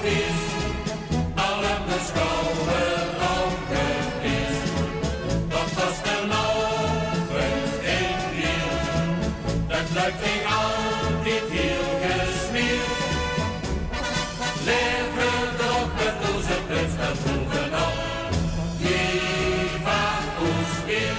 is, alle beschouwen altijd is. Dat was de avond in Wiel, dat luidt ging altijd heel gesmeerd. Leven erop met onze plus erbovenop, viva ons weer.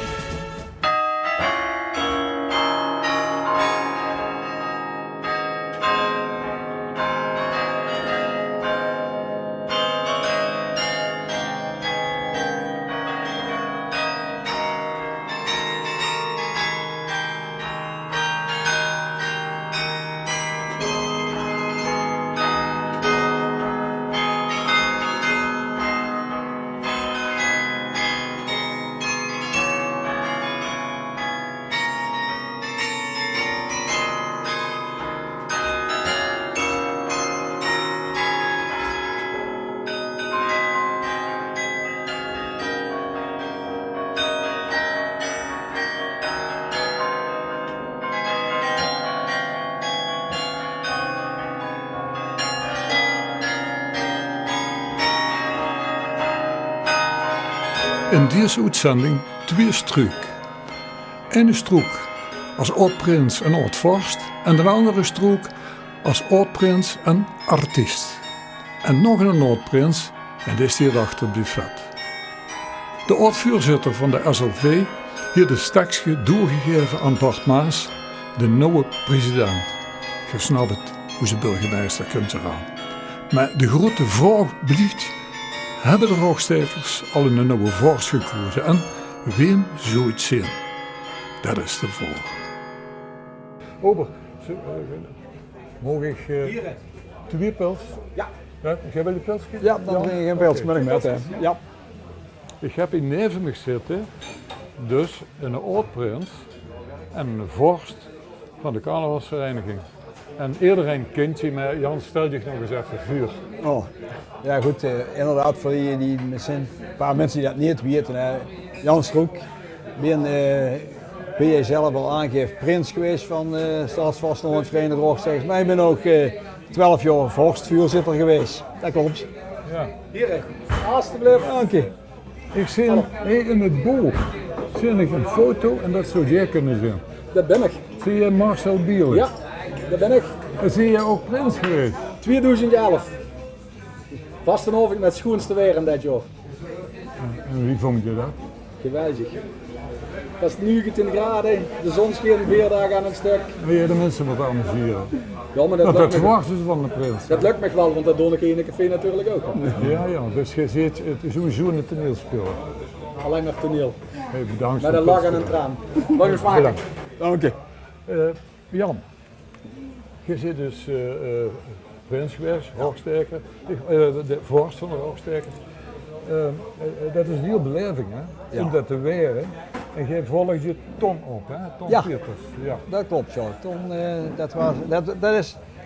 In deze uitzending twee struik. Ene strook als oud-prins en oud-vorst en de andere strook als oud-prins en artiest. En nog een oud-prins en dit is hier achter buffet. De oud-voorzitter van de SLV heeft de stekje doorgegeven aan Bart Maas, de nieuwe president. Je snapt het, hoe ze burgemeester komt eraan. Maar de grote vraag blijft: hebben de Rookstekers al een nieuwe vorst gekozen en wem zou het zijn? Dat is de vraag. Ober, mag ik twee pils? Ja. Jij wil een pilsje? Ja, dan breng je een pilsje met met hè. Ja. Ik heb hier neven me zitten, dus een oud-prins en een vorst van de carnavalsvereniging. En iedereen kent je, maar Jan, stel je nog eens even vuur. Oh. Ja goed, inderdaad voor die misschien, een paar mensen die dat niet weten. Jan Stroek, ben je zelf al aangegeven prins geweest van Staatsvastland Verenigde Rookstekers. Maar ik ben ook 12 jaar vorstvoorzitter geweest. Dat klopt. Ja. Hier, alsjeblieft. Dank je. Ik zie in het boek zie ik een foto en dat zou jij kunnen zijn. Dat ben ik. Zie je Marcel Biel? Ja, dat ben ik. En zie je ook prins geweest? 2011. Vastenhof ik met het schoonste weer in dat jaar. En wie vond je dat? Geweldig. Dat is 19 graden, de zon scheen 4 dagen aan een stuk. Wil je de mensen wat amuseren? Ja, maar Dat lukt me. verwachten ze van de prins. Dat lukt me wel, want dat doe ik in een café natuurlijk ook. Ja, dus je ziet, het is sowieso een toneelspeler. Alleen maar toneel. Hey, bedankt Met voor een het lach en een toespreken. traan. Mag eens maken. Bedankt. Dank je. Jan, je zit dus prins geweest, Rooksteker, de vorst van de Rookstekers. Dat is een heel beleving, hè? Ja. Om dat te weren. En jij volgt je Tom op, hè? Tom Ja. Pieters. Ja. Dat klopt, ja.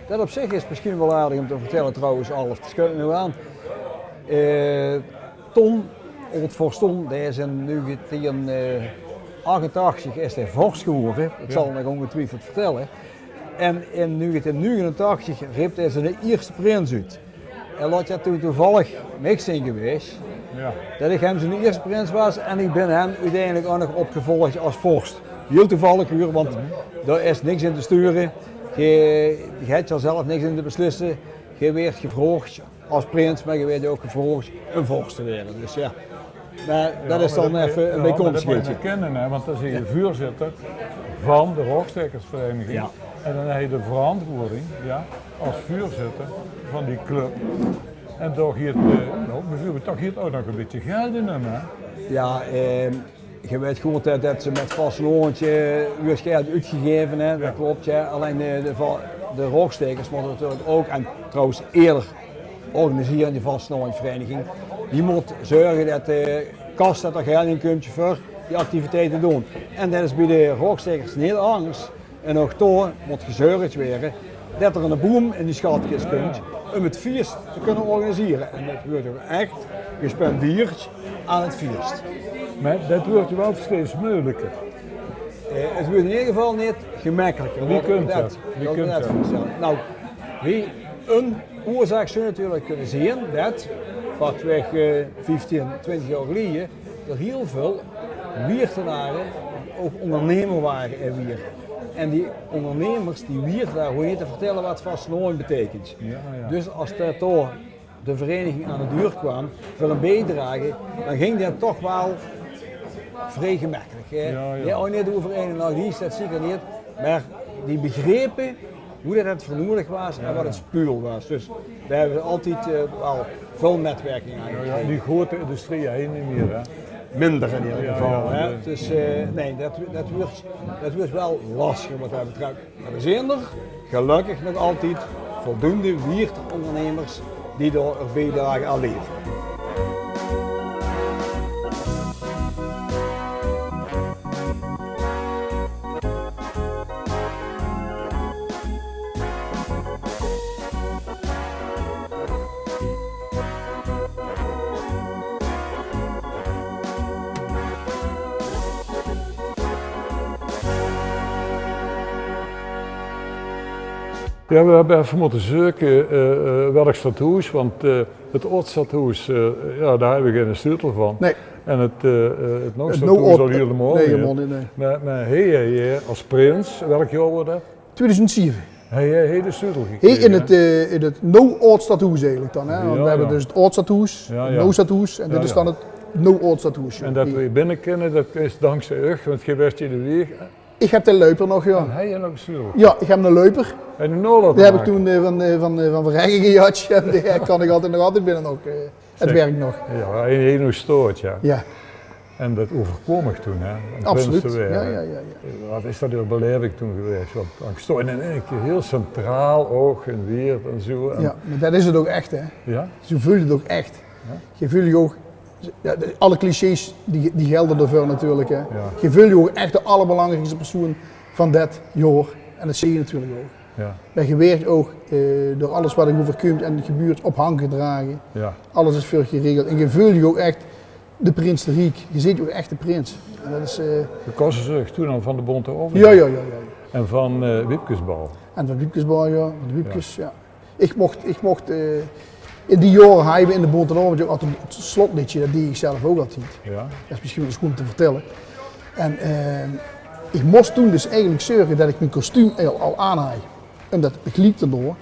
Dat op zich is misschien wel aardig om te vertellen trouwens, Alf. Het schuilt nu aan. Ton, het Forston, die is in 1988 is hij vorst geworden. Dat zal ik nog ongetwijfeld vertellen. En in 1989 riep hij zijn eerste prins uit. En laat je toen toevallig mij zijn geweest, Ja. dat ik hem zijn eerste prins was en ik ben hem uiteindelijk ook nog opgevolgd als vorst. Heel toevallig hoor, want daar is niks in te sturen. Je hebt er zelf niks in te beslissen. Je werd gevraagd als prins, maar je werd ook gevraagd een vorst te worden. Dus ja, maar dat is dan even een bijkomstigheidje. Dat moet je kennen, hè? Want dan zie je voorzitter van de Rookstekersvereniging. Ja. En dan heb je de verantwoording, ja, als voorzitter van die club. En toch hier, bijvoorbeeld toch hier ook nog een beetje geld in hem, hè? Ja, je weet goed dat ze met vast loontje geld uitgegeven hebben, dat klopt. Ja. Alleen de Rookstekers moeten natuurlijk ook, en trouwens eerder organiseren die vastloonvereniging, die moet zorgen dat de kast dat er geld in komt voor die activiteiten doen. En dat is bij de Rookstekers niet anders. En ook toen moet gezorgd worden dat er een boom in die schatkist komt om het feest te kunnen organiseren. En dat wordt ook echt gespendeerd aan het feest. Maar dat wordt wel steeds moeilijker. Het wordt in ieder geval niet gemakkelijker. Wie kunt dat? Wie kunt dat? Nou, wie een oorzaak zou natuurlijk kunnen zien dat, pakweg 15, 20 jaar geleden, er heel veel wiertenaren ook ondernemer waren in Wier. En die ondernemers die wierden daar gewoon niet te vertellen wat vasteland betekent. Ja, ja. Dus als dat door de vereniging aan de deur kwam voor een bijdrage, dan ging dat toch wel vrij gemakkelijk. Hè? Ja. Ook niet over een en al die is dat zeker niet, maar die begrepen hoe dat het vernoemelijk was en wat het spuul was. Dus daar hebben we altijd wel veel netwerking aan. Ja, die grote industrie heen niet meer, hè? Minder in ieder geval. Ja, hè? ja. Dus nee, dat wordt wel lastig wat dat betreft. Maar we zijn er gelukkig nog altijd voldoende wiertondernemers die daar een bijdrage aan leveren. Ja, we hebben even moeten zoeken welk stadhuis, want het Oudstadhuis, ja, daar hebben we geen sleutel van. Nee. En het Het Noordstadhuis al helemaal Nee, niet. helemaal niet, nee. Maar hij als prins, welk jaar wordt dat? 2007. Hij de sleutel Hey, gekregen. in het No-Oud-stadhuis eigenlijk dan. Hè? Want Ja, we hebben ja. dus het Oud-stadhuis, Ja, het ja. No-stadhuis en dit Ja, is ja. dan het No-Oud-stadhuis. En dat we binnen kennen, dat is dankzij u, want je werd je de weg. Ik heb de Leuper nog, ja. En hij en ook sleutel. Ja, ik heb een Leuper. En de Noord Die heb ik toen van Verrijken gejat. En die kan ik nog altijd binnen nog. Het Zeg. werkt nog. Ja, en hij nog stoort, ja. Ja, En dat overkwam ik toen, hè. Om absoluut. prins te Ja, werden. ja, ja, ja. Wat is dat een beleving toen geweest? Want ik stond in één keer heel centraal ook in Weert en zo. En, Ja, maar dat is het ook echt, hè. ja? Zo voel je het ook echt. Je voelt je ook, ja, alle clichés die gelden ervoor natuurlijk, hè. Je voelt je ook echt de allerbelangrijkste persoon van dat jaar. En dat zie je natuurlijk ook. Ja, Maar je werkt ook door alles wat er overkomt en gebeurt op hand gedragen. ja. Alles is veel geregeld. En je voelt je ook echt de prins de Riek. Je ziet ook echt de prins. En dat is, De Kossenzucht toen al van de Bonte Over. ja. En van Wipkesbal. En van Wiepkesbal, ja. Van de Wiepkes, ja. Ik mocht in die jaren hebben in de Bonte altijd het slotliedje, dat deed ik zelf ook altijd. Ja. Dat is misschien wel eens goed om te vertellen. En ik moest toen dus eigenlijk zorgen dat ik mijn kostuum al aan had. Omdat ik liep erdoor,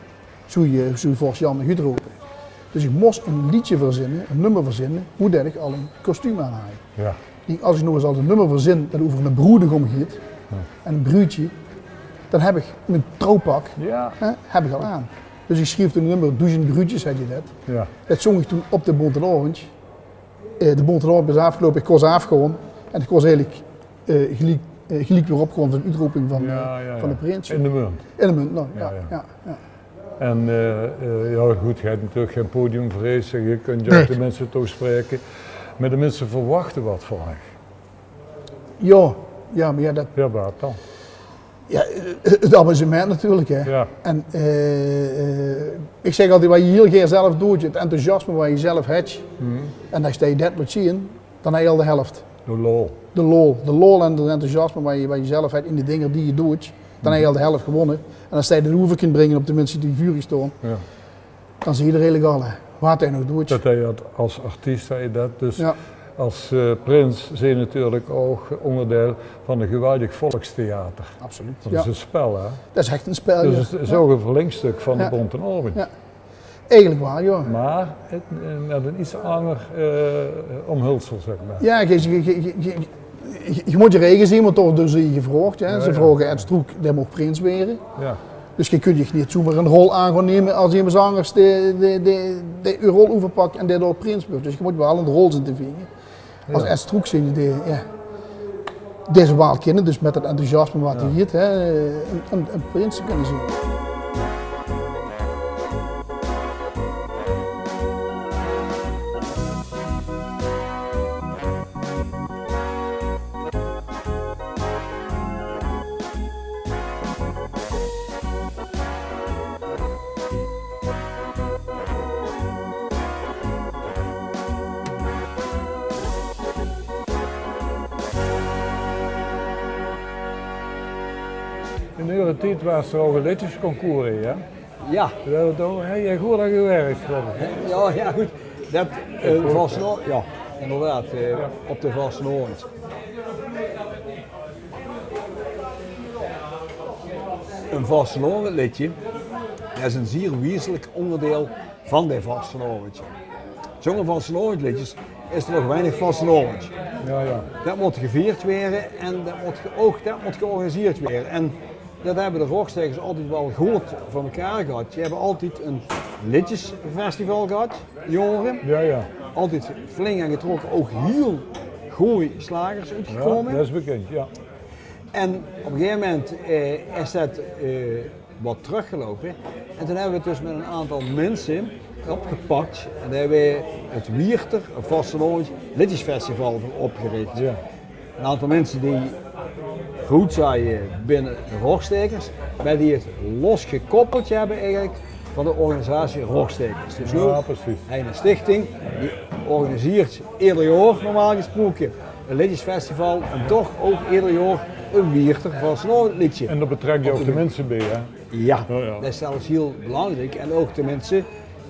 zo je volgens Jan de Hudro. Dus ik moest een liedje verzinnen, een nummer verzinnen, hoe dat ik al een kostuum aan had. Ja. Als ik nog eens al een nummer verzin dat over een broedegom gaat en een bruidje, dan heb ik mijn trouwpak Ja. heb ik al aan. Dus ik schreef toen een nummer, 1000 bruidjes had je dat. Ja. Dat zong ik toen op de Bonte Orange. De Bonte Orange is afgelopen, ik was afgekomen. En ik was eigenlijk gelijk weer opgekomen van de uitroeping van de prins. In de munt. In de munt, nou, Ja, ja. En ja, goed, je hebt natuurlijk geen podiumvrees, je kunt Nee. de mensen toespreken. Maar de mensen verwachten wat van je. Ja, maar ja, Ja, wat dan? het amusement natuurlijk. Hè. Ja. En ik zeg altijd, wat je heel graag zelf doet, het enthousiasme wat je zelf hebt. En als je dat laat zien, dan heb je al de helft. De lol. De lol en het enthousiasme wat je zelf hebt in de dingen die je doet, dan heb je al de helft gewonnen. En als je de hoeven kunt brengen op de mensen die vurig staan, Ja. dan zie je er hele gale. Wat hij nog doet. Dat hij als artiest zei dat. Dus Ja. als prins zijn natuurlijk ook onderdeel van een geweldig volkstheater. Absoluut. Dat Ja. is een spel, hè? Dat is echt een spel. Dus ja. het is ook een verlengstuk van Ja. de Bonte Orange. Ja. Eigenlijk waar, ja. Maar met een iets ander omhulsel, zeg maar. Ja, je moet je regen zien, want toch dus je gevraagd. Hè. Ze Ja. vragen Ed Stroek, die mag prins worden. Ja. Dus je kunt je niet zomaar een rol aan gaan nemen als iemand anders de rol overpakt en daardoor prins wordt. Dus je moet wel een rol zien te vinden. Als Ed Stroek zie je deze waal kennen, dus met het enthousiasme wat hij heeft, een prins te kunnen zien. In de hele tijd was er ook een liedjesconcours, hè? Ja, Heb jij goed aan gewerkt, geloof ik. ja goed. Dat Vastenavond, ja, inderdaad, op de Vastenavond. Een Vastenavondliedje, dat is een zeer wezenlijk onderdeel van de Vastenavond. Zonder Vastenavondliedjes is er nog weinig Vastenavond. Ja. Dat moet gevierd worden en dat moet georganiseerd worden. En dat hebben de rockstekers altijd wel goed voor elkaar gehad. Je hebt altijd een liedjesfestival gehad, jongeren. Ja. Altijd flink aan getrokken, ook heel goede slagers uitgekomen. Ja, dat is bekend, ja. En op een gegeven moment is dat wat teruggelopen. En toen hebben we het dus met een aantal mensen opgepakt. En daar hebben we het Wierter, een Vastenavond liedjesfestival voor opgericht. Ja. Een aantal mensen die goed zijn binnen de Rockstekers, maar die het losgekoppeld hebben eigenlijk van de organisatie Rockstekers. Dus nu Ja, precies. een stichting die organiseert ieder jaar normaal gesproken een liedjesfestival en toch ook ieder jaar een Wierter Vastenavond liedje. En daar betrek je ook de mensen bij, hè? Ja, Ja. dat is zelfs heel belangrijk. En ook de mensen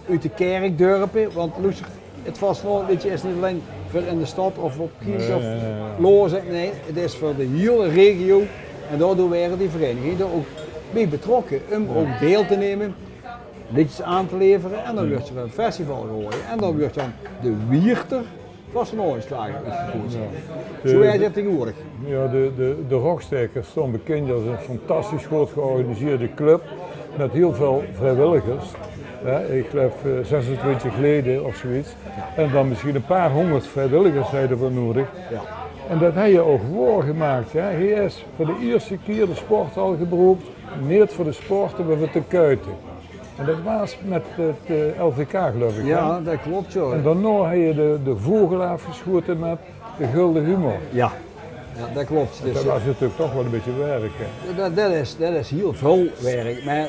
uit de kerkdorpen, want luister, het Vastenavondliedje is niet alleen voor in de stad of op Kies of Lozen, nee, het is voor de hele regio. En daardoor werden die verenigingen er ook mee betrokken om ook deel te nemen, liedjes aan te leveren en dan wordt er een festival gegooid. En dan wordt dan de Wierter Vastenavondslager uitgevoerd. Zo is het tegenwoordig. Ja, de Rockstekers staan bekend als een fantastisch goed georganiseerde club met heel veel vrijwilligers. Ik geloof 26 geleden of zoiets. En dan misschien een paar honderd vrijwilligers zijn ervoor nodig. Ja. En dat heb je ook waargemaakt. Hij is voor de eerste keer de sporthal gebruikt, niet voor de sporten, maar voor de kuiten. En dat was met het LVK, geloof ik. Ja, hè? dat klopt zo. En daarna heb je de vogel afgeschoten met de gulden humor. Ja, dat klopt. Dus, Dat was natuurlijk toch wel een beetje werk. Hè? dat is heel veel werk. Maar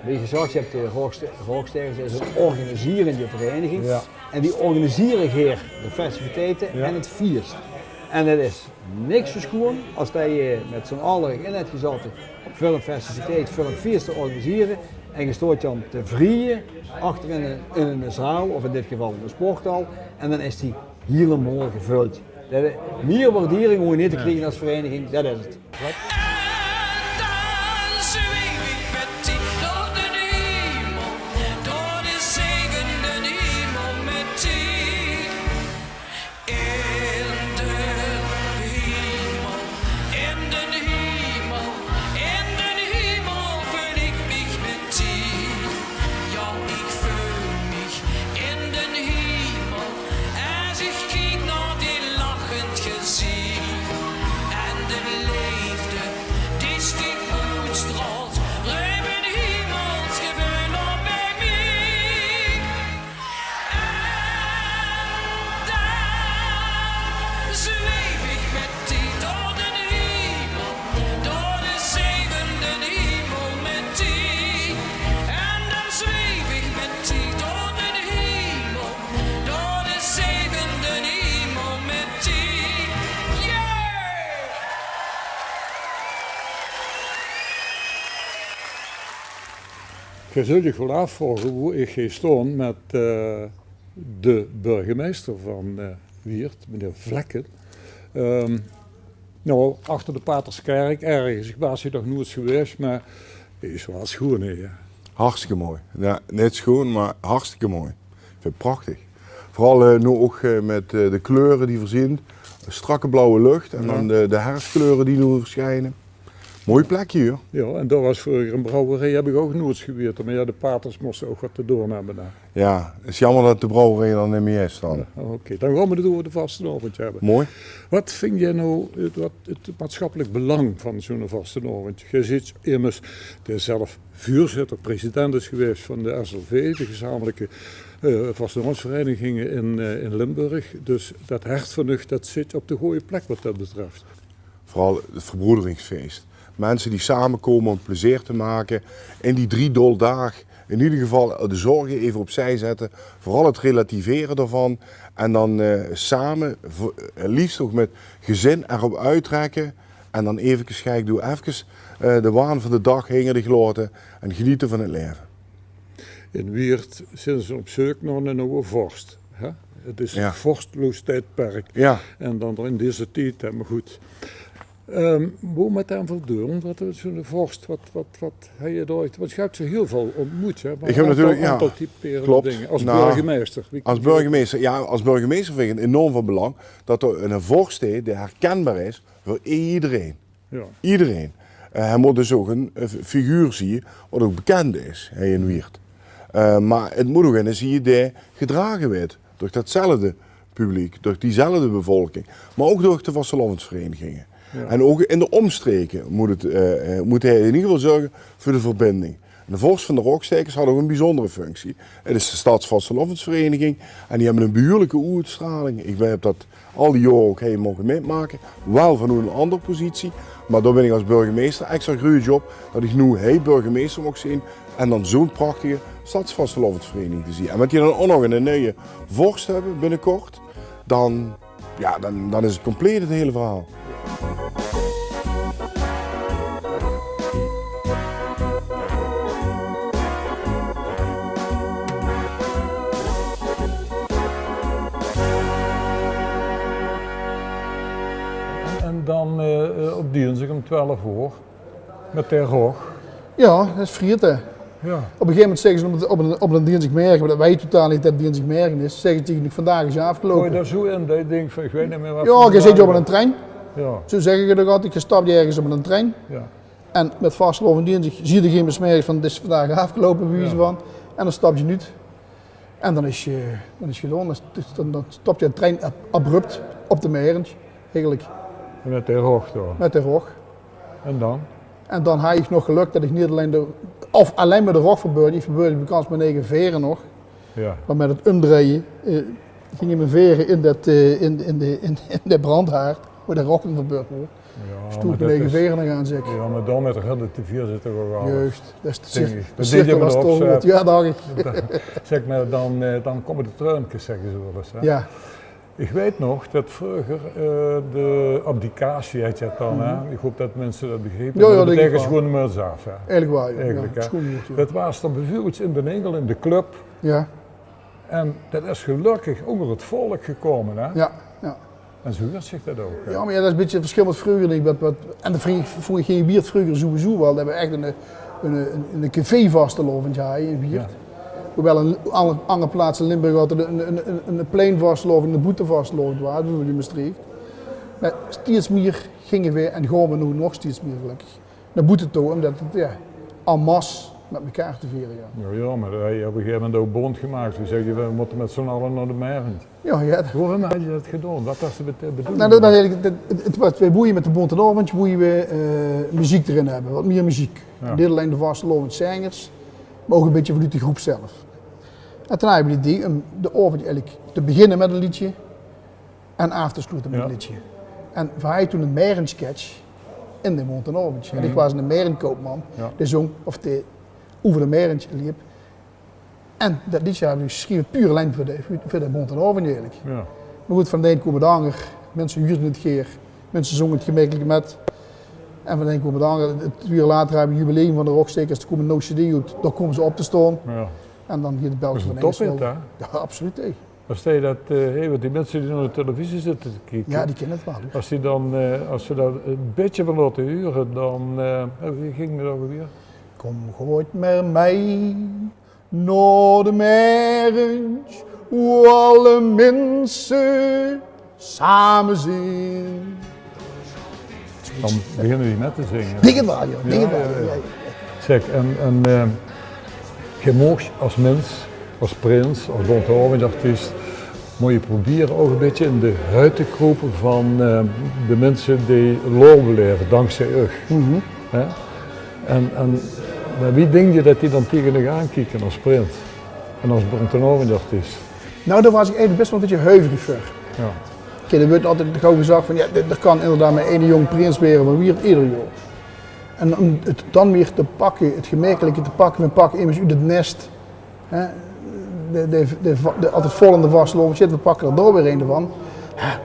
wie gezegd, je hebt de Rooksterkers is een organiserende vereniging. Ja. En die organiseren hier de festiviteiten Ja. en het feest. En het is niks zo schoon als dat je met z'n allen in het gezeten voor een festiviteit, voor een feest te organiseren. En je stoot dan te vrieën achter in een zaal, of in dit geval een sporthal. En dan is die helemaal gevuld. Meer waardering hoe je niet te krijgen als vereniging, dat is het. Dan zweef ik met die door de hemel, door de zegende hemel met die. In de hemel, in de hemel, in de hemel voel ik mich met die. Ja, ik voel mich in de hemel, als ik kijk naar die lachend gezicht. En de leefde, die stiek uitstraalt, ruim in hemels gevoel op bij mij. En dan zweef ik met die door de hemel, door de zevende hemel met die. En dan zweef ik met die door de hemel, door de zevende hemel met die. Yeah! Je zult je wel afvragen hoe ik hier stond met de burgemeester van Wiert, meneer Vlekken. Nou, achter de Paterskerk ergens. Ik was hier nog nooit geweest, maar het is wel schoon hier. Hartstikke mooi. Ja, niet schoon, maar hartstikke mooi. Ik vind het prachtig. Vooral nu ook met de kleuren die voorzien. Strakke blauwe lucht en dan de herfstkleuren die nu verschijnen. Mooi plekje hier. Ja, en daar was vroeger een brouwerij, heb ik ook nooit geweten. Maar ja, de paters moesten ook wat te doen hebben daar. Ja, het is jammer dat de brouwerij dan niet meer is dan. Oké, dan gaan we het over de vastenavond hebben. Mooi. Wat vind jij nou het maatschappelijk belang van zo'n vastenavond? Je ziet immers, die zelf vuurzitter, president is geweest van de SLV, de gezamenlijke vastenavondsverenigingen in Limburg. Dus dat hertvernucht, dat zit op de goede plek wat dat betreft. Vooral het verbroederingsfeest. Mensen die samenkomen om plezier te maken in die 3 doldagen. In ieder geval de zorgen even opzij zetten. Vooral het relativeren daarvan. En dan samen, liefst ook met gezin erop uittrekken. En dan even kijk, doe even de waan van de dag heen de gelaten en genieten van het leven. In Weert zijn ze op zoek naar een nieuwe vorst. Hè? Het is Ja. een vorstloos tijdperk. Ja. En dan in deze tijd, hè, maar goed. Hoe met hem voldoen? Wat is zo'n vorst? Wat heb je daar? Want je hebt ze heel veel ontmoet. Hè? Maar Ik heb natuurlijk, ja, aantal typerende klopt. dingen. Als Nou, burgemeester. Als burgemeester vind ik het enorm van belang dat er een vorst is die herkenbaar is voor iedereen. Ja. Iedereen. Hij moet dus ook een figuur zien wat ook bekend is, hij in Weert. Maar het moet ook een zien die gedragen wordt door datzelfde publiek, door diezelfde bevolking, maar ook door de vastelandsverenigingen. Ja. En ook in de omstreken moet hij in ieder geval zorgen voor de verbinding. En de vorst van de Rokstekers had ook een bijzondere functie. Het is de Stadsvastelandsvereniging en die hebben een behoorlijke uitstraling. Ik heb dat al die jaren ook heen mogen meemaken, wel van een andere positie. Maar daar ben ik als burgemeester extra groeien op dat ik nu burgemeester mocht zien en dan zo'n prachtige Stadsvastelandsvereniging te zien. En met die dan ook nog een nieuwe vorst hebben binnenkort, dan is het compleet het hele verhaal. En dan op dinsdag om 12 uur met de rog. Ja, dat is friet, hè. Ja. Op een gegeven moment zeggen ze op een dinsdagmorgen, maar dat weet je totaal niet dat het dinsdagmorgen is, zeggen ze tegen me, vandaag is je Gooi je afgelopen. daar zo in dat je denkt van ik weet niet meer wat. Ja, je zit op een trein, Ja, zo zeggen je dat altijd, je stapt ergens op een trein. ja. En met vastelof en dinsdag zie je geen besmerking van het is vandaag afgelopen, bij wijze van. En dan stap je niet. En dan is je gewoon, dan stopt je de trein abrupt op de Meerens, eigenlijk Met de rog door. met de rog. En dan? En dan had ik nog geluk dat ik niet alleen met de rog verbeurde, ik verbeurde bekans met 9 veren nog. Ja. Maar met het omdraaien gingen mijn veren in de brandhaard, waar de rog in verbeurd wordt. Ja, Stoel maar met dat 9 is- veren gaan zeker. Ja, maar dan met de relatief zit er ook al. Juist, dat is de Denk cirkel. ik. De Dat cirkel deed je was maar toch opzet. goed. Ja, dacht ik. Zeg maar, dan komen de truinkjes, zeggen ze wel eens. Hè? Ja, Ik weet nog dat vroeger de abdicatie had je het dan. Hè? Ik hoop dat mensen dat begrepen. Ja, ja, dat denk ik betekent wel. gewoon de muts af. Hè? eigenlijk waar. Ja. Eigenlijk, Ja, hè. schoenhoed, ja. Dat was dan bijvoorbeeld in de Engel in de club. Ja, En dat is gelukkig onder het volk gekomen. Hè? ja, ja. En zo werd zich dat ook. Hè? Ja, maar ja, dat is een beetje het verschil met vroeger. Denk ik, en dat vond ik geen bier vroeger sowieso wel. Dat we echt een café vastelovend in bier. Ja. Hoewel in andere plaatsen in Limburg altijd een plein vastelovend, een boete vastelovend waren, bijvoorbeeld in Maastricht. Maar steeds meer gingen we, en gaan we nu nog steeds meer gelukkig, naar boete toe, omdat het en masse met elkaar te vieren. Ja, Ja, maar hij op een gegeven moment ook bond gemaakt. Toen zeg je, we moeten met z'n allen naar de Merend. ja. Waarom had je dat gedaan? Wat was de bedoeling? Nou, dat eigenlijk, wat wij boeien met de Bonte Avond, boeien we muziek erin hebben, wat meer muziek. Ja. Niet alleen de vastelovend zangers, maar ook een beetje vanuit de groep zelf. En toen hebben we het idee om de avond eigenlijk te beginnen met een liedje en af te sluiten met Ja. een liedje. En we hadden toen een Merensketch in de Bonte Avond. En ik was een Merenkoopman, Ja. die zong, of die over de Merentje liep. En dat liedje hebben we geschreven puur alleen voor de Bonte Avond eigenlijk. Ja. Maar goed, van de een komen de ander. Mensen huurden het geer. Mensen zongen het gemakkelijk met. En van de een komen de ander. 2 uur later hebben we het jubileum van de Rokstekers. Er komt een no CD uit. Daar komen ze op te staan. Ja. En dan hier de Dat Belgen is van een tophit, Engelsel. hè? Ja, absoluut. Hè. Als je dat, want die mensen die naar de televisie zitten te kijken, Ja, die kennen het wel. hoor. als, die dan, als ze dat een beetje van laten huren, dan, wie ging dat ook weer? Kom gooit met mij naar de Merens. Hoe alle mensen samen zijn. Dan beginnen die net te zingen. Denk het wel, joh. Denk het wel. Ja, ja, ja. Ja. Zeg, en je mag als mens, als prins, als bonteavondartiest, moet je proberen ook een beetje in de huid te kropen van de mensen die lol beleven, dankzij u. Hè? En maar wie denk je dat die dan tegen je aankijken als prins en als bonteavondartiest? Nou, daar was ik eigenlijk best wel een beetje huiverig voor. Ja. Kijk, er wordt altijd gauw gezegd van ja, er kan inderdaad maar één jong prins werden van wie ieder jaar. En om het dan weer te pakken, het gemakkelijke te pakken, we pakken immers uit het nest. Hè, de altijd vol in de vastlopen zit, we pakken er door weer een van. Ja,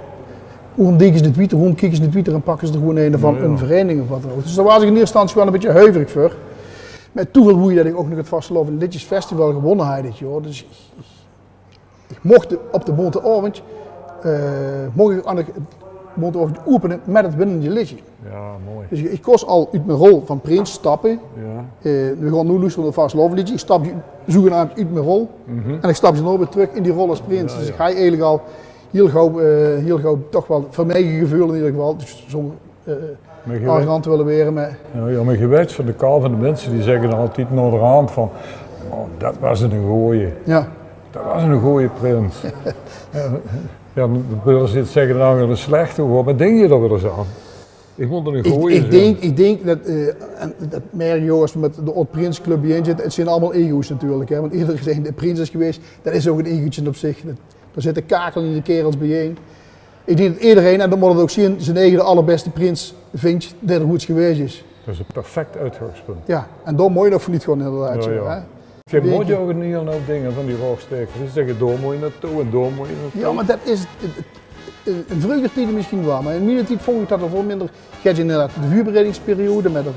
Hoe dikken ze het wiet, hoe kikken ze het wiet en pakken ze er gewoon een van een vereniging of wat dan ook. Dus daar was ik in eerste instantie wel een beetje huiverig voor. Met toeval woei dat ik ook nog het Vastelovend Liedjesfestival gewonnen had dit jaar. Dus ik mocht op de Bonte-avond mocht ik aan de Bonte-avond openen met het winnende liedje. Ja, mooi. Dus ik koos al uit mijn rol van Prins stappen. Ja. We gaan nu luisteren naar het Vastelovend liedje. Ik stap zogenaamd uit mijn rol en ik stap ze nou weer terug in die rol als Prins. Ja, dus ja. ik ga eigenlijk al heel gauw toch wel voor mij gevoel in ieder geval. Dus zo'n arrogant willen weren. Maar Maar je weet van de kaal van de mensen die zeggen dan altijd naar de hand van, oh, dat was een gooie. ja. Dat was een goeie Prins. Ja, dan willen ze dit zeggen dan weer een slechte hoor, maar denk je er wel eens aan? Ik vond het een goeie. Ik denk dat, en dat merk je als we met de Oud Prins Club bijeen zitten, het zijn allemaal ego's natuurlijk. Hè? Want iedereen die de prins is geweest, dat is ook een egootje op zich. Daar zitten kakelen in de kerels bijeen. Ik denk dat iedereen, en dat moet het ook zien, zijn eigen de allerbeste prins vindt dat er goed geweest is. Dat is een perfect uitgangspunt. Ja, en daar moet je nog voor niet gewoon inderdaad. Ja, zo, ja. hè? Ik moet je ook niet nou dingen van die rookstekers. Ze zeggen door moet je naartoe en door moet je naartoe. Ja, maar dat is in vroeger tijden misschien wel, maar in mijn tijd vond ik dat er veel minder. Je hebt inderdaad de vuurbereidingsperiode met de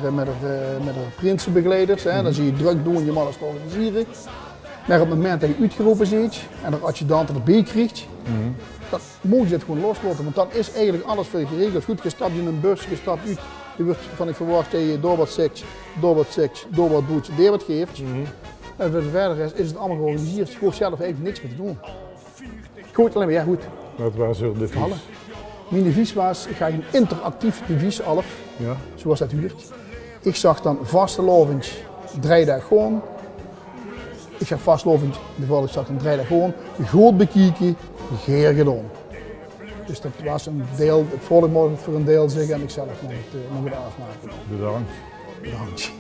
prinsenbegeleiders. Hè. Dan zie je druk doen, je mag alles organiseren. Maar op het moment dat je uitgeroepen ziet en dat adjudant erbij krijgt, dan moet je het gewoon loslaten. Want dan is eigenlijk alles veel geregeld. Goed, je stapt in een bus, je stapt uit. Je wordt van ik verwacht dat je door wat seks, door wat doet, die wat geeft. En voor de verder is het allemaal georganiseerd. Je hoeft zelf eigenlijk niks meer te doen. Goed, alleen maar ja goed. Dat was er de Alle. vies. Mijn devies was, ik ga een interactief devies af, Ja. zoals dat huurt. Ik zag dan vastelovend 3 dagen gewoon. Ik zag vastelovend, ik zag dan 3 dagen gewoon, goed bekijken, geer gedaan. Dus dat was een deel, het volk mocht het voor een deel zeggen en ik zelf nog het afmaken. Bedankt. Bedankt.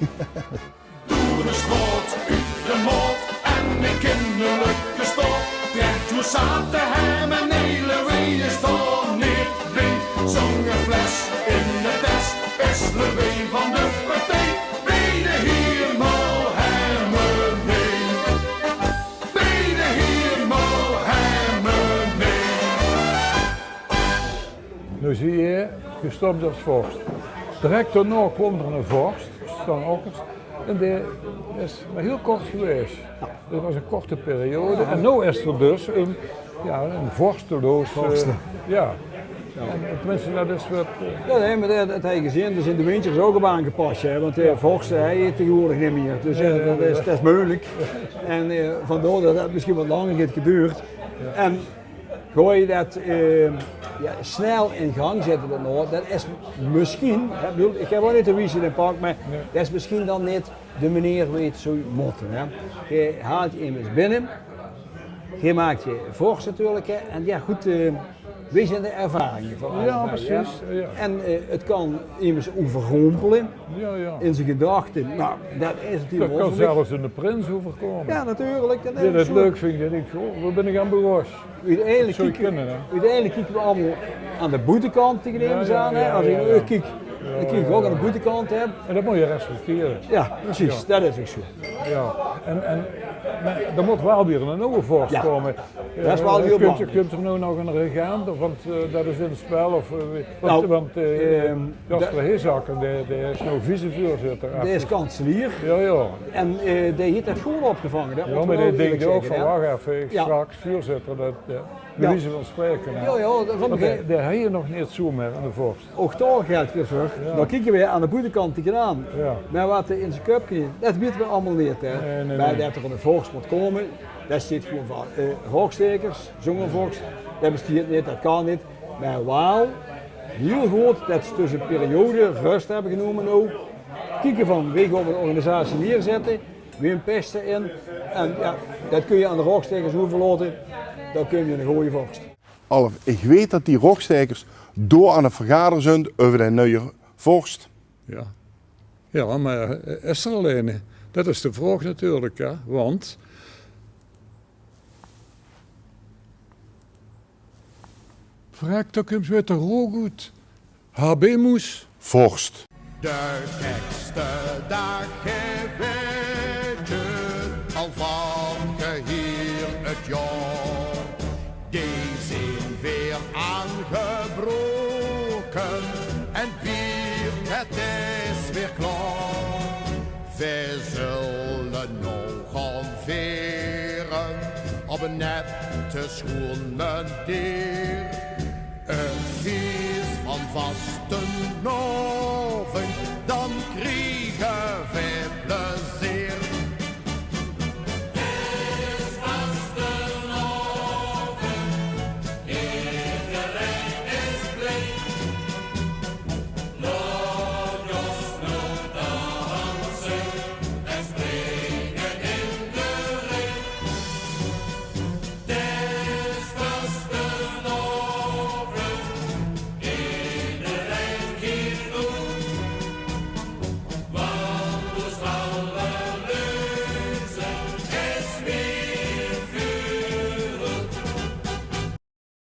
Door de sloot, uit de moot en een kinderlijke stad. Toen zaten hem een hele weeën staan niet bij. Zong een fles in de test, Wesley van de partij. Bij de hemel hemmen mee. Bij de hemel hemmen mee. Nu zie je, gestopt als vorst. Direct daarna kwam er een vorst, Stan Okkers. En die is maar heel kort geweest. Dat was een korte periode. En nu is er dus een vorsteloos. Ja. En tenminste, dat is wat. Ja, nee, maar dat heb je gezien. Dus in de winters ook op aangepast. Hè, want vorsten hij je tegenwoordig niet meer. Dus dat is moeilijk. En vandaar dat het misschien wat langer heeft geduurd. En gooi je dat snel in gang zetten daarna, dat is misschien, ik heb wel niet de wiezen in het park, maar dat is misschien dan niet de manier waar je het zou moeten. Hè. Je haalt je immers binnen, je maakt je vorst natuurlijk, hè, en ja goed, wij zijn de ervaringen van Ja, allebei, precies. hè. Ja. En het kan immers overrompelen Ja, ja. in zijn gedachten. Nou, dat is natuurlijk Dat kan onverlicht. zelfs in de prins overkomen. Ja, natuurlijk. Dat Die is dat zo. leuk vindt, denk ik, goh, waar ben ik aan begonnen? Uiteindelijk Zou je kijken, kunnen, hè? uiteindelijk kijken we allemaal aan de boetekant tegen Ja, nemen ja, aan. Hè. ja, Als ik ja, een ja. uur kijk, dan kijk ik ook aan de boetekant. Hè. En dat moet je respecteren. Ja, precies, dat is ook zo. Ja. En maar er moet wel weer een nieuwe vorst Ja. komen. Dat is wel heel belangrijk. Kunt er nu nog een regent, want dat is in het spel? Of, Nou, want Jasper dat- Heesakken, die is nu vicevoorzitter. Die is kanselier Ja, ja. en die heeft het goed opgevangen. Dat Ja, moet maar ik die wel denkt eerlijk ook van, zeggen, hè. wacht even, ik Ja. straks voorzitter, dat Ja. bewijzen van spreken. hè. Ja, ja, dat Want vond die ik heb je nog niet zo meer aan de vorst. ook daar geldt weer voor. Dan kijken we aan de boetekant tegenaan. Ja. Maar wat er in zijn cup krijgt, dat weten we allemaal niet. Hè. Nee. Maar dat er een vorst moet komen, dat zit gewoon van rookstekers, zongenvorst, dat bestaat niet, dat kan niet. Maar wel, heel goed dat ze tussen een periode rust hebben genomen nu. Kijken van, wie gaan we de organisatie neerzetten, wie een pesten in. En ja, dat kun je aan de rookstekers overlaten, dan kun je een goede vorst. Alf, ik weet dat die rokstekers door aan het vergaderen zijn over de nieuwe vorst. Ja. Ja, maar is er alleen? Dat is de vraag natuurlijk, hè? Want vraagt ook eens met de rookgoed. Habemus. Vorst. De gekste dag geweten, al van geheel het jaar. Die zijn weer aangebroken. Wij zullen nog gaan veren op een nette schone deer. Het feest van vastenavond, dan kriegen wij